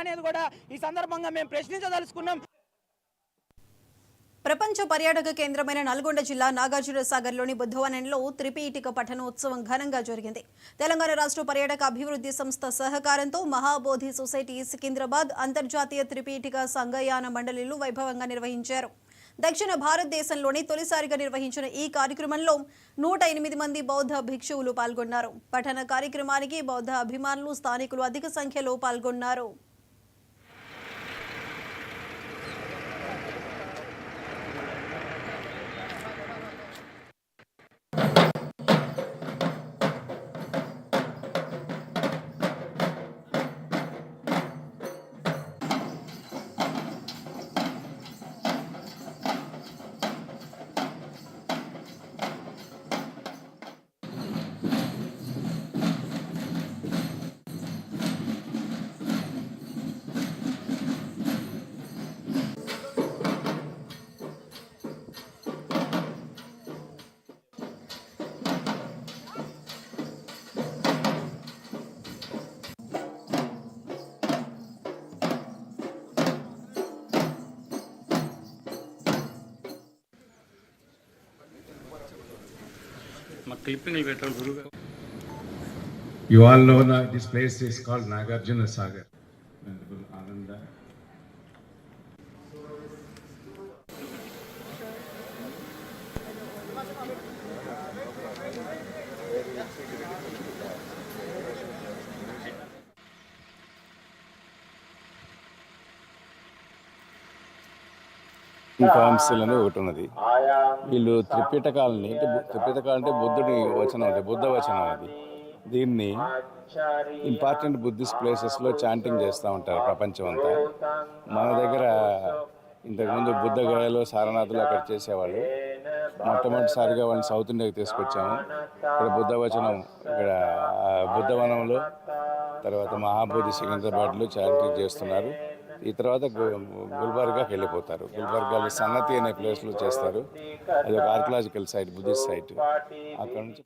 అనేది కూడా ఈ సందర్భంగా మేము ప్రశ్నించదలుచుకున్నాం. ప్రపంచ పర్యాటక కేంద్రమైన నల్గొండ జిల్లా నాగార్జునసాగర్లోని బుద్ధవనంలో త్రిపీఠిక పఠనోత్సవం ఘనంగా జరిగింది. తెలంగాణ రాష్ట్ర పర్యాటక అభివృద్ధి సంస్థ సహకారంతో మహాబోధి సొసైటీ సికింద్రాబాద్ అంతర్జాతీయ త్రిపీఠిక సంఘయాన మండలిలు వైభవంగా నిర్వహించారు. దక్షిణ భారతదేశంలోని తొలిసారిగా నిర్వహించిన ఈ కార్యక్రమంలో 108 మంది బౌద్ధ భిక్షువులు పాల్గొన్నారు. పఠన కార్యక్రమానికి బౌద్ధ అభిమానులు, స్థానికులు అధిక సంఖ్యలో పాల్గొన్నారు. You all know that this place is called Nagarjunasagar. Ananda. Council అని ఒకటి ఉన్నది. వీళ్ళు త్రిపీఠకాలని అంటే బుద్ధుడి వచనం, అంటే బుద్ధ వచనం అది. దీన్ని ఇంపార్టెంట్ బుద్ధిస్ట్ ప్లేసెస్లో చాంటింగ్ చేస్తూ ఉంటారు ప్రపంచం అంతా. మన దగ్గర ఇంతకుముందు బుద్ధగయలో, సారనాథులు అక్కడ చేసేవాళ్ళు. మొట్టమొదటిసారిగా వాళ్ళని సౌత్ ఇండియాకి తీసుకొచ్చాము. ఇక్కడ బుద్ధ వచనం, ఇక్కడ బుద్ధవనంలో, తర్వాత మహాబోధి సికింద్రాబాద్లో చాంటింగ్ చేస్తున్నారు. ఈ తర్వాత గుల్బర్గాకి వెళ్ళిపోతారు. గుల్బర్గాలో సన్నతి అనే ప్లేస్లో చేస్తారు. అది ఒక ఆర్కియలాజికల్ సైట్, బుద్ధిస్ట్ సైట్. అక్కడ నుంచి